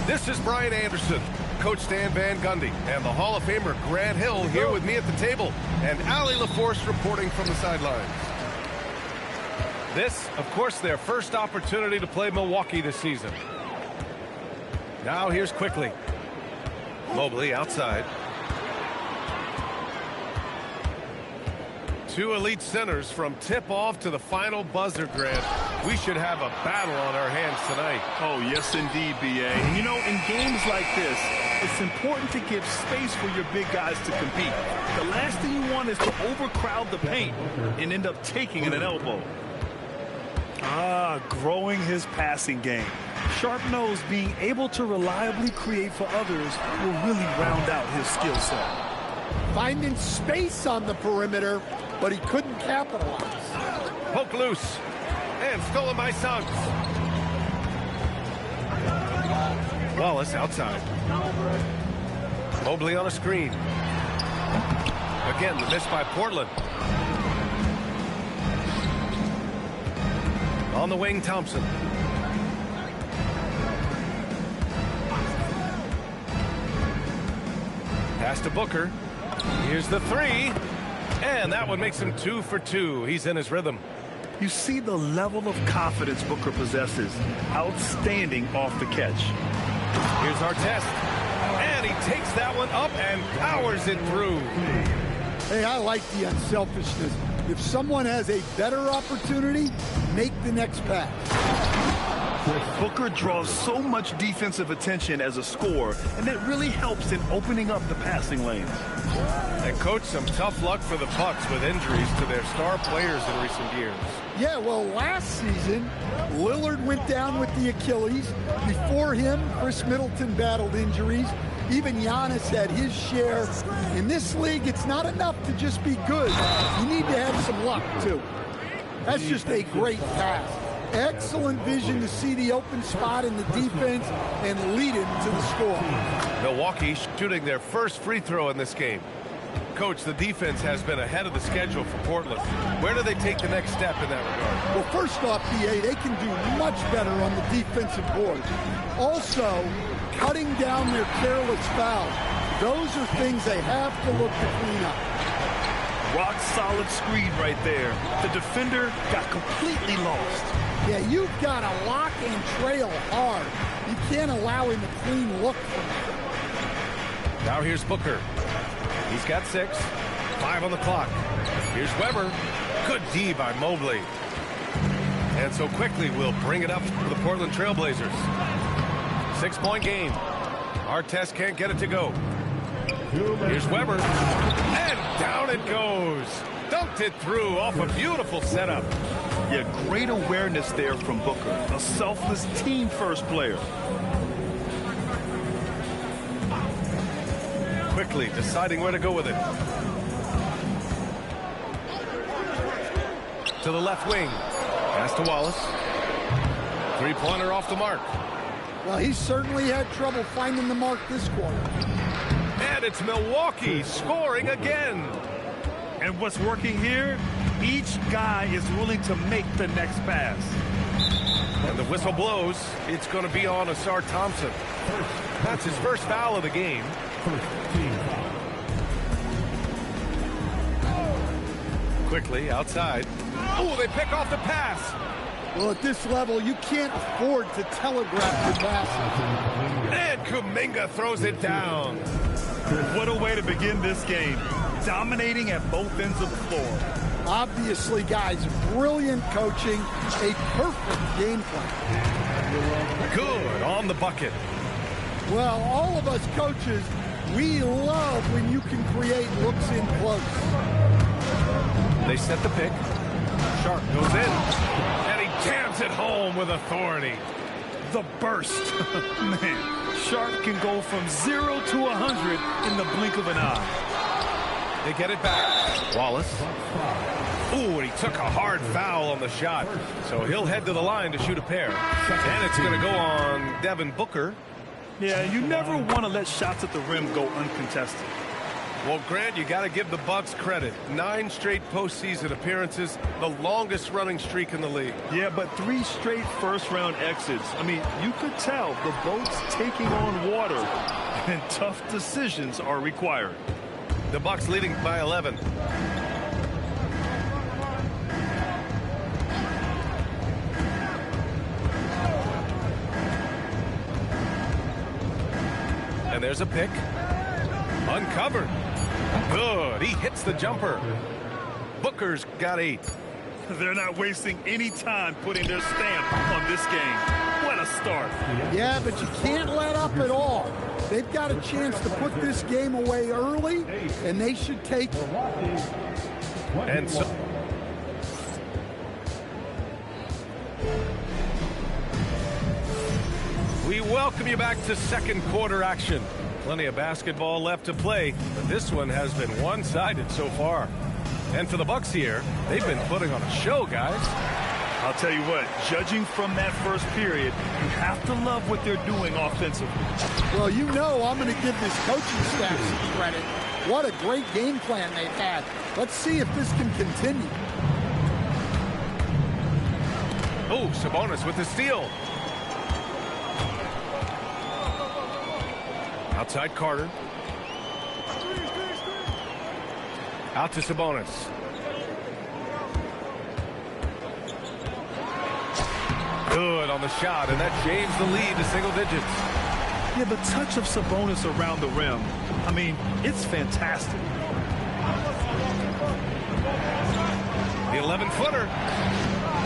This is Brian Anderson, Coach Stan Van Gundy, and the Hall of Famer Grant Hill here with me at the table, and Allie LaForce reporting from the sidelines. This, of course, their first opportunity to play Milwaukee this season. Now here's Quickly. Mobley outside. Two elite centers from tip-off to the final buzzer, Grant. We should have a battle on our hands tonight. Oh, yes, indeed, B.A. And, you know, in games like this, it's important to give space for your big guys to compete. The last thing you want is to overcrowd the paint and end up taking an elbow. Growing his passing game. Sharp knows being able to reliably create for others will really round out his skill set. Finding space on the perimeter, but he couldn't capitalize. Poke loose. And stolen by Suggs. Wallace outside. Mobley on a screen. Again, the miss by Portland. On the wing, Thompson. Pass to Booker. Here's the three. And that one makes him 2 for 2. He's in his rhythm. You see the level of confidence Booker possesses. Outstanding off the catch. Here's Artest. And he takes that one up and powers it through. Hey, I like the unselfishness. If someone has a better opportunity, make the next pass. Booker draws so much defensive attention as a scorer, and that really helps in opening up the passing lanes. And, Coach, some tough luck for the Bucks with injuries to their star players in recent years. Yeah, well, last season, Lillard went down with the Achilles. Before him, Chris Middleton battled injuries. Even Giannis had his share. In this league, it's not enough to just be good. You need to have some luck, too. That's just a great pass. Excellent vision to see the open spot in the defense and lead him to the score. Milwaukee shooting their first free throw in this game. Coach, the defense has been ahead of the schedule for Portland. Where do they take the next step in that regard? Well, first off, BA, they can do much better on the defensive board. Also, cutting down their careless fouls. Those are things they have to look to clean up. Rock solid screen right there. The defender got completely lost. Yeah, you've got to lock and trail hard. You can't allow him a clean look. Now here's Booker. He's got 6. 5 on the clock. Here's Weber. Good D by Mobley. And so Quickly will bring it up for the Portland Trailblazers. 6-point game. Artest can't get it to go. Here's Weber. And down it goes. Dunked it through off a beautiful setup. Yeah, great awareness there from Booker. A selfless team-first player. Quickly deciding where to go with it. To the left wing. Pass to Wallace. Three-pointer off the mark. Well, he certainly had trouble finding the mark this quarter. And it's Milwaukee scoring again. And what's working here? Each guy is willing to make the next pass. And the whistle blows. It's going to be on Asar Thompson. That's his first foul of the game. Quickly outside. Oh, they pick off the pass. Well, at this level, you can't afford to telegraph your passes. And Kuminga throws it down. What a way to begin this game. Dominating at both ends of the floor. Obviously, guys, brilliant coaching, a perfect game plan. Good on the bucket. Well, all of us coaches, we love when you can create looks in close. They set the pick. Sharp goes in. And he jams it home with authority. The burst. Man, Sharp can go from 0 to 100 in the blink of an eye. They get it back. Wallace. Ooh, and he took a hard foul on the shot. So he'll head to the line to shoot a pair. And it's going to go on Devin Booker. Yeah, you never want to let shots at the rim go uncontested. Well, Grant, you got to give the Bucks credit. 9 straight postseason appearances, the longest running streak in the league. Yeah, but 3 straight first-round exits. I mean, you could tell the boat's taking on water, and tough decisions are required. The Bucks leading by 11. And there's a pick. Uncovered. Good. He hits the jumper. Booker's got 8. They're not wasting any time putting their stamp on this game. What a start. Yeah, but you can't let up at all. They've got a chance to put this game away early, and they should take it. And so we welcome you back to second quarter action. Plenty of basketball left to play, but this one has been one-sided so far. And for the Bucks here, they've been putting on a show, guys. I'll tell you what, judging from that first period, you have to love what they're doing offensively. Well, you know I'm going to give this coaching staff some credit. What a great game plan they've had. Let's see if this can continue. Oh, Sabonis with the steal. Outside Carter. Out to Sabonis. Good on the shot, and that shaves the lead to single digits. Yeah, the touch of Sabonis around the rim, I mean, it's fantastic. The 11-footer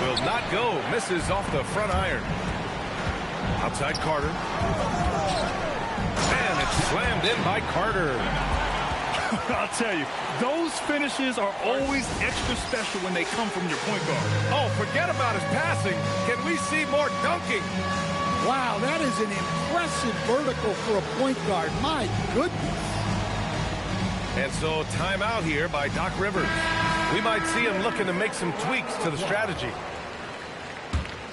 will not go. Misses off the front iron. Outside Carter. And it's slammed in by Carter. I'll tell you, those finishes are always extra special when they come from your point guard. Oh, forget about his passing. Can we see more dunking? Wow, that is an impressive vertical for a point guard. My goodness. And so timeout here by Doc Rivers. We might see him looking to make some tweaks to the strategy.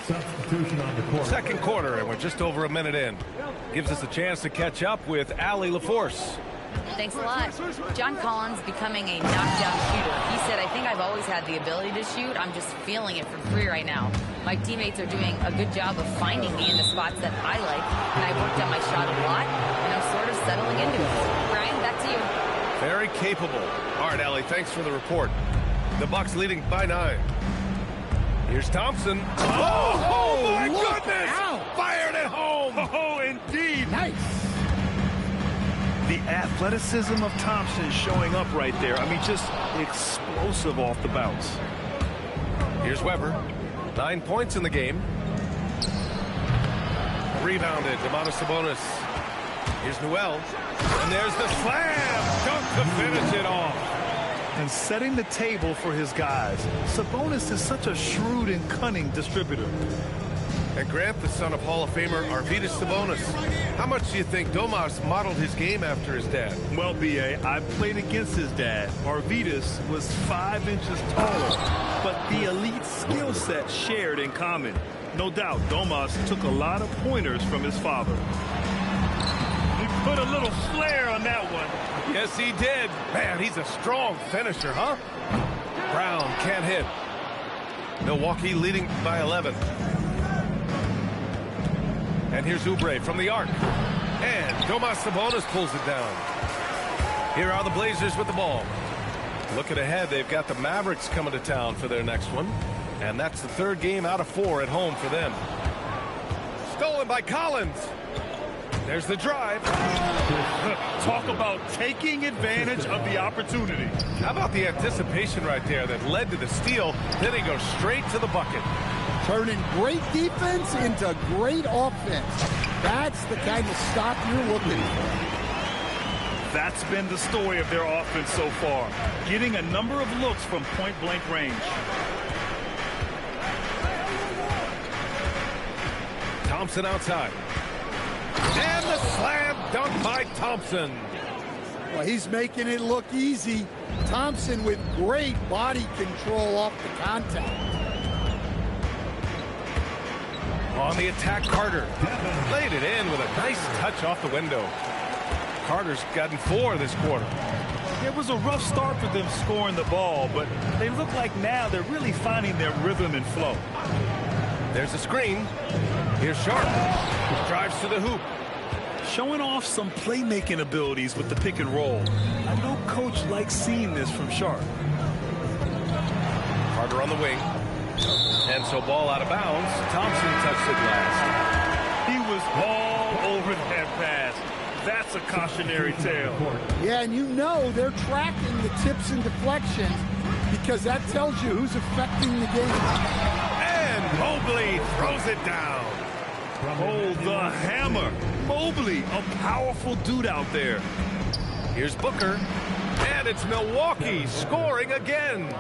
Substitution on the court. Second quarter, and we're just over a minute in. Gives us a chance to catch up with Allie LaForce. Thanks a lot. John Collins becoming a knockdown shooter. He said, I think I've always had the ability to shoot. I'm just feeling it for free right now. My teammates are doing a good job of finding me in the spots that I like, and I worked on my shot a lot, and I'm sort of settling into it. Brian, back to you. Very capable. All right, Allie, thanks for the report. The Bucks leading by 9. Here's Thompson. Oh my goodness! Out. Fired at home! Oh, indeed. Nice. The athleticism of Thompson showing up right there. I mean, just explosive off the bounce. Here's Weber. 9 points in the game. Rebounded. Domantas Sabonis. Here's Newell. And there's the slam. Dunk to finish it off. And setting the table for his guys. Sabonis is such a shrewd and cunning distributor. And Grant, the son of Hall of Famer Arvydas Sabonis. How much do you think Domas modeled his game after his dad? Well, B.A., I played against his dad. Arvydas was 5 inches taller, but the elite skill set shared in common. No doubt, Domas took a lot of pointers from his father. He put a little flair on that one. Yes, he did. Man, he's a strong finisher, huh? Brown can't hit. Milwaukee leading by 11. And here's Oubre from the arc. And Domas Sabonis pulls it down. Here are the Blazers with the ball. Looking ahead, they've got the Mavericks coming to town for their next one. And that's the 3rd game out of 4 at home for them. Stolen by Collins. There's the drive. Talk about taking advantage of the opportunity. How about the anticipation right there that led to the steal? Then he goes straight to the bucket. Turning great defense into great offense. That's the kind of stop you're looking for. That's been the story of their offense so far. Getting a number of looks from point-blank range. Thompson outside. And the slam dunk by Thompson. Well, he's making it look easy. Thompson with great body control off the contact. On the attack, Carter laid it in with a nice touch off the window. Carter's gotten 4 this quarter. It was a rough start for them scoring the ball, but they look like now they're really finding their rhythm and flow. There's a screen. Here's Sharp. Drives to the hoop. Showing off some playmaking abilities with the pick and roll. I know Coach likes seeing this from Sharp. Carter on the wing. And so ball out of bounds. Thompson touched it last. He was all over that pass. That's a cautionary tale. Yeah, and you know they're tracking the tips and deflections because that tells you who's affecting the game. And Mobley throws it down. Oh, the hammer. Mobley, a powerful dude out there. Here's Booker. And it's Milwaukee scoring again.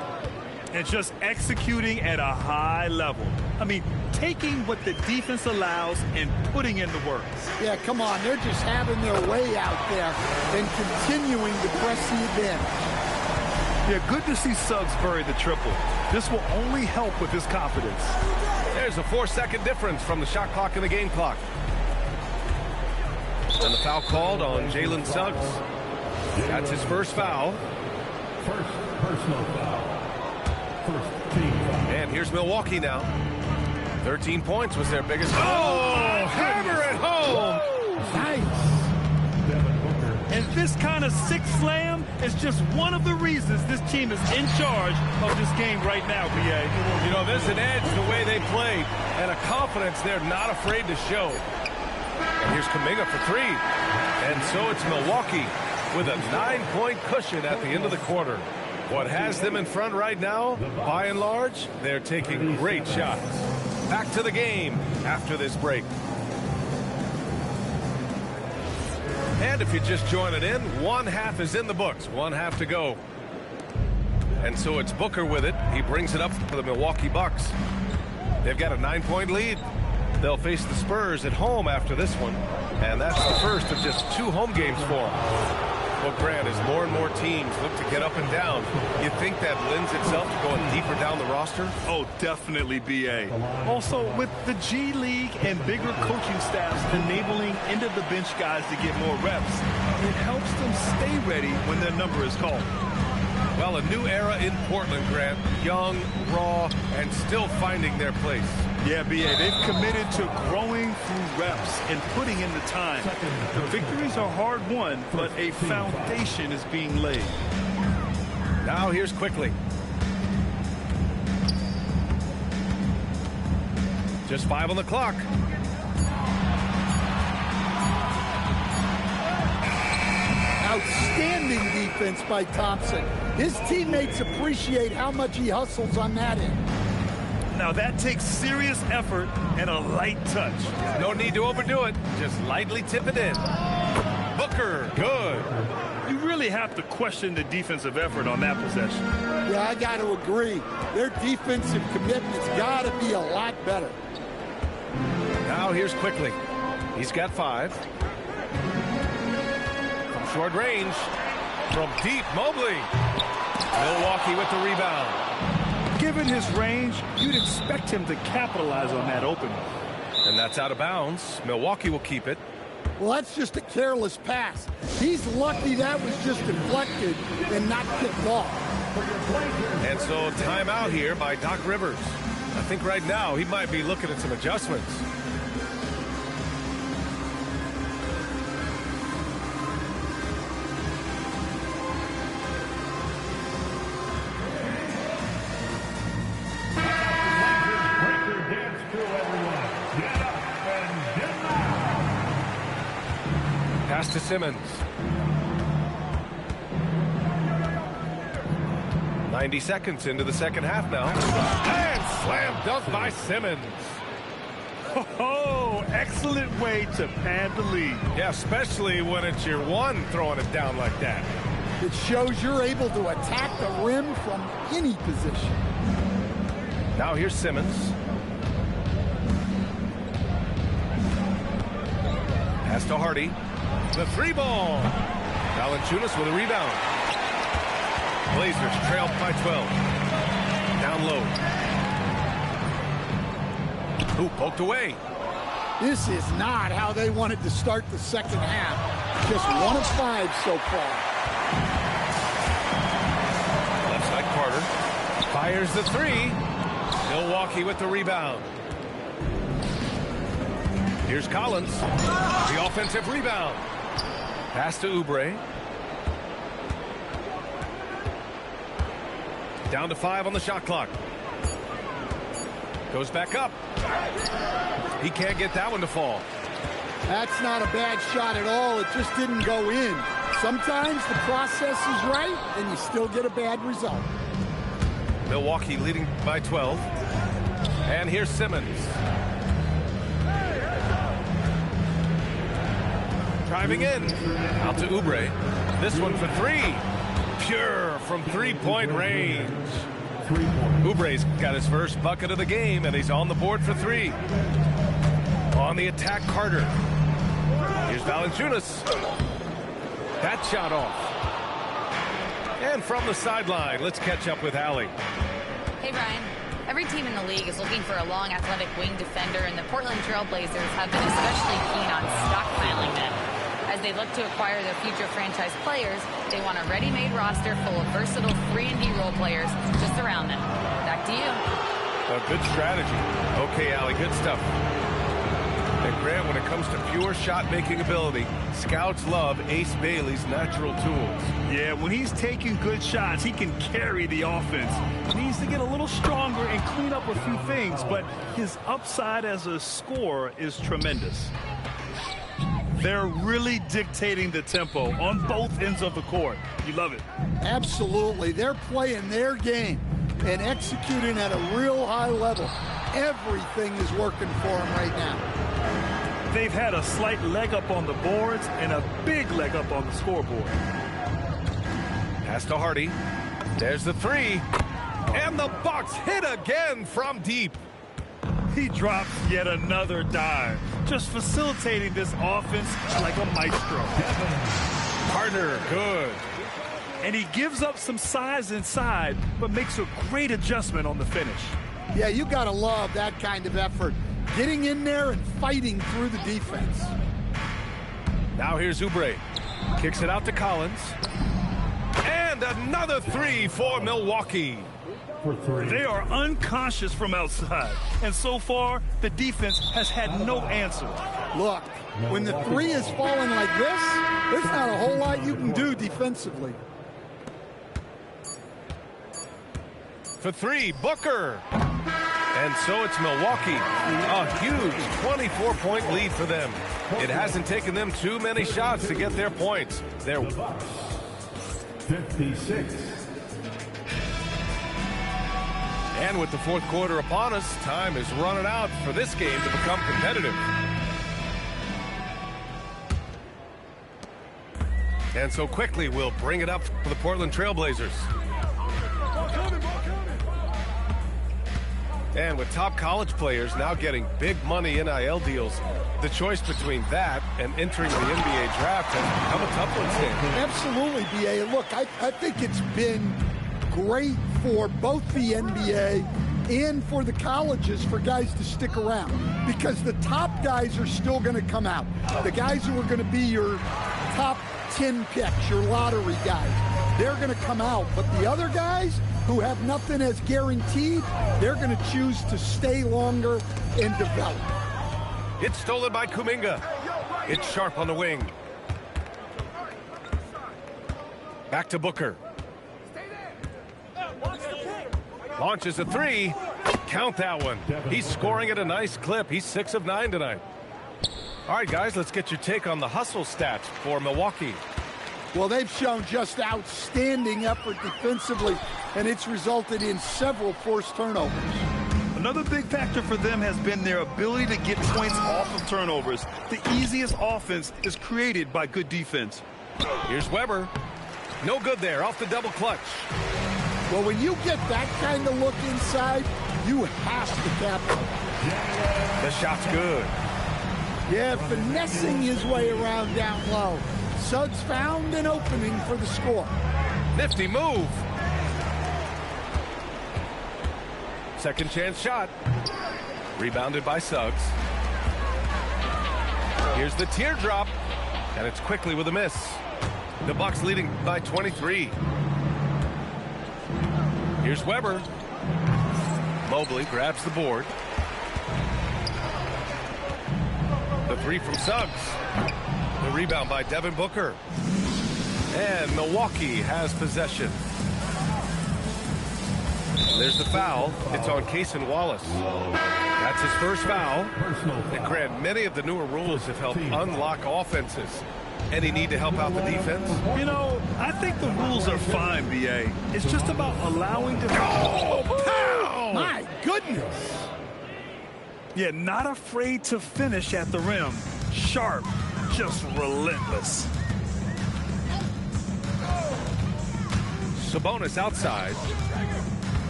And just executing at a high level. I mean, taking what the defense allows and putting in the work. Yeah, come on. They're just having their way out there and continuing to press the advantage. Yeah, good to see Suggs bury the triple. This will only help with his confidence. There's a 4-second difference from the shot clock and the game clock. And the foul called on Jalen Suggs. That's his first foul. First personal foul. First team foul. And here's Milwaukee now. 13 points was their biggest. Oh, hammer at home. Nice. And this kind of six slam is just one of the reasons this team is in charge of this game right now, B.A. You know, there's an edge the way they played and a confidence they're not afraid to show. And here's Kuminga for three. And so it's Milwaukee with a 9-point cushion at the end of the quarter. What has them in front right now, by and large, they're taking great shots. Back to the game after this break. And if you're just joining in, one half is in the books. One half to go. And so it's Booker with it. He brings it up for the Milwaukee Bucks. They've got a 9-point lead. They'll face the Spurs at home after this one. And that's the first of just 2 home games for them. Well, Grant, as more and more teams look to get up and down, you think that lends itself to going deeper down the roster? Oh, definitely, B.A. Also, with the G League and bigger coaching staffs enabling end-of-the-bench guys to get more reps, it helps them stay ready when their number is called. Well, a new era in Portland, Grant. Young, raw, and still finding their place. Yeah, B.A., they've committed to growing through reps and putting in the time. The victories are hard-won, but a foundation is being laid. Now here's Quickly. Just 5 on the clock. Outstanding defense by Thompson. His teammates appreciate how much he hustles on that end. Now that takes serious effort and a light touch. No need to overdo it. Just lightly tip it in. Booker, good. You really have to question the defensive effort on that possession. Yeah, I got to agree. Their defensive commitment's got to be a lot better. Now here's Quickly. He's got 5. From short range. From deep, Mobley. Milwaukee with the rebound. Given his range, you'd expect him to capitalize on that opening. And that's out of bounds. Milwaukee will keep it. Well, that's just a careless pass. He's lucky that was just deflected and not kicked off. And so timeout here by Doc Rivers. I think right now he might be looking at some adjustments. Pass to Simmons. 90 seconds into the second half now. And slam dunk by Simmons. Oh, excellent way to pad the lead. Yeah, especially when it's your one throwing it down like that. It shows you're able to attack the rim from any position. Now here's Simmons. Pass to Hardy. The 3-ball. Valanciunas with a rebound. Blazers trailed by 12. Down low. Ooh, poked away. This is not how they wanted to start the second half. Just 1 of 5 so far. Fires the three. Milwaukee with the rebound. Here's Collins. The offensive rebound. Pass to Oubre. Down to 5 on the shot clock. Goes back up. He can't get that one to fall. That's not a bad shot at all. It just didn't go in. Sometimes the process is right, and you still get a bad result. Milwaukee leading by 12. And here's Simmons. Driving in. Out to Oubre. This one for three. Pure from three-point range. Oubre's got his first bucket of the game, and he's on the board for three. On the attack, Carter. Here's Valanciunas. That shot off. And from the sideline, let's catch up with Allie. Hey, Brian. Every team in the league is looking for a long, athletic wing defender, and the Portland Trail Blazers have been especially keen on stockpiling them. As they look to acquire their future franchise players, they want a ready-made roster full of versatile 3-and-D role players just around them. Back to you. A good strategy. Okay, Allie, good stuff. And Grant, when it comes to pure shot-making ability, scouts love Ace Bailey's natural tools. Yeah, when he's taking good shots, he can carry the offense. He needs to get a little stronger and clean up a few things, but his upside as a scorer is tremendous. They're really dictating the tempo on both ends of the court. You love it. Absolutely. They're playing their game and executing at a real high level. Everything is working for them right now. They've had a slight leg up on the boards and a big leg up on the scoreboard. Pass to Hardy. There's the three. And the Bucks hit again from deep. He drops yet another dime, just facilitating this offense like a maestro. Carter, good. And he gives up some size inside, but makes a great adjustment on the finish. Yeah, you got to love that kind of effort. Getting in there and fighting through the defense. Now here's Oubre. Kicks it out to Collins. And another three for Milwaukee. They are unconscious from outside, and so far the defense has had no answer. Look, when the three is falling like this, there's not a whole lot you can do defensively. For three, Booker. And so it's Milwaukee. A huge 24-point lead for them. It hasn't taken them too many shots to get their points. They're 56. And with the fourth quarter upon us, time is running out for this game to become competitive. And so quickly we'll bring it up for the Portland Trail Blazers. And with top college players now getting big money NIL deals, the choice between that and entering the NBA draft has become a tough one, Stan. Absolutely, B.A. Look, I think it's been great for both the NBA and for the colleges for guys to stick around, because the top guys are still going to come out. The guys who are going to be your top 10 picks, your lottery guys, they're going to come out. But the other guys who have nothing as guaranteed, they're going to choose to stay longer and develop. It's stolen by Kuminga. It's Sharp on the wing. Back to Booker. Launches a three. Count that one. He's scoring at a nice clip. He's 6 of 9 tonight. All right, guys, let's get your take on the hustle stats for Milwaukee. Well, they've shown just outstanding effort defensively, and it's resulted in several forced turnovers. Another big factor for them has been their ability to get points off of turnovers. The easiest offense is created by good defense. Here's Weber. No good there, off the double clutch. Well, when you get that kind of look inside, you have to capitalize. The shot's good. Yeah, finessing his way around down low. Suggs found an opening for the score. Nifty move. Second chance shot. Rebounded by Suggs. Here's the teardrop. And it's quickly with a miss. The Bucks leading by 23. Here's Weber. Mobley grabs the board. The three from Suggs. The rebound by Devin Booker. And Milwaukee has possession. There's the foul. It's on Cason Wallace. That's his first foul. And Grant, many of the newer rules have helped unlock offenses. Any need to help out the defense? You know, I think the rules are fine, B.A. It's just about allowing to... Oh, pow! My goodness. Yeah, not afraid to finish at the rim. Sharp, just relentless. Sabonis outside.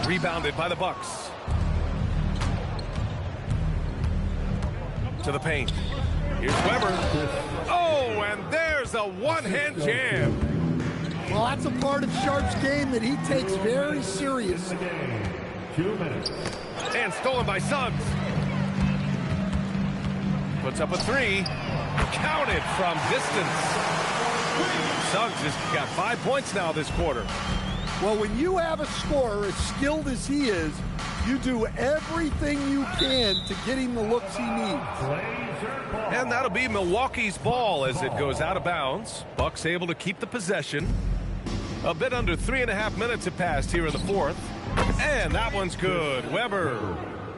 Rebounded by the Bucks. To the paint. Here's Weber. Oh, and there's a one-hand jam. Well, that's a part of Sharp's game that he takes very seriously. 2 minutes. And stolen by Suggs. Puts up a three. Counted from distance. Suggs has got 5 points now this quarter. Well, when you have a scorer as skilled as he is, you do everything you can to get him the looks he needs. And that'll be Milwaukee's ball as it goes out of bounds. Bucks able to keep the possession. A bit under 3.5 minutes have passed here in the fourth. And that one's good. Weber.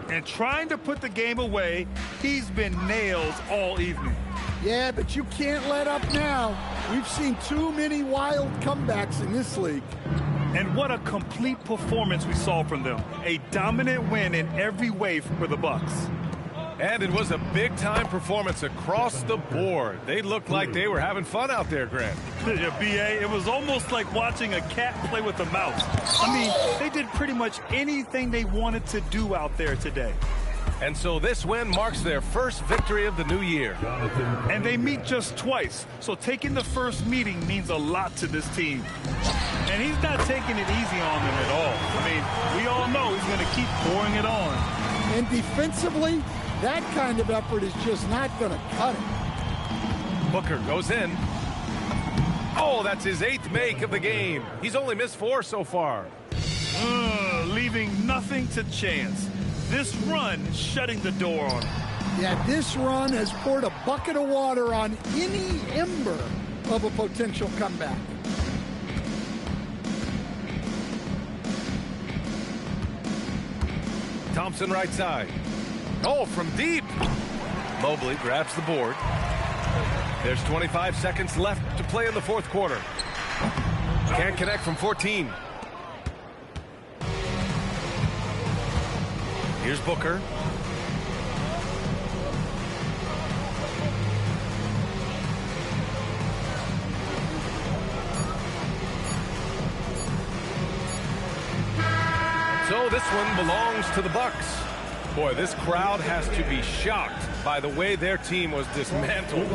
And trying to put the game away, he's been nails all evening. Yeah, but you can't let up now. We've seen too many wild comebacks in this league. And what a complete performance we saw from them. A dominant win in every way for the Bucks. And it was a big-time performance across the board. They looked like they were having fun out there, Grant. Yeah, B.A., it was almost like watching a cat play with a mouse. I mean, they did pretty much anything they wanted to do out there today. And so this win marks their first victory of the new year. And they meet just twice, so taking the first meeting means a lot to this team. And he's not taking it easy on them at all. I mean, we all know he's going to keep pouring it on. And defensively, that kind of effort is just not going to cut it. Booker goes in. Oh, that's his 8th make of the game. He's only missed 4 so far. Leaving nothing to chance. This run is shutting the door on him. Yeah, this run has poured a bucket of water on any ember of a potential comeback. Thompson right side. Oh, from deep. Mobley grabs the board. There's 25 seconds left to play in the fourth quarter. Can't connect from 14. Here's Booker. So this one belongs to the Bucks. Boy, this crowd has to be shocked by the way their team was dismantled.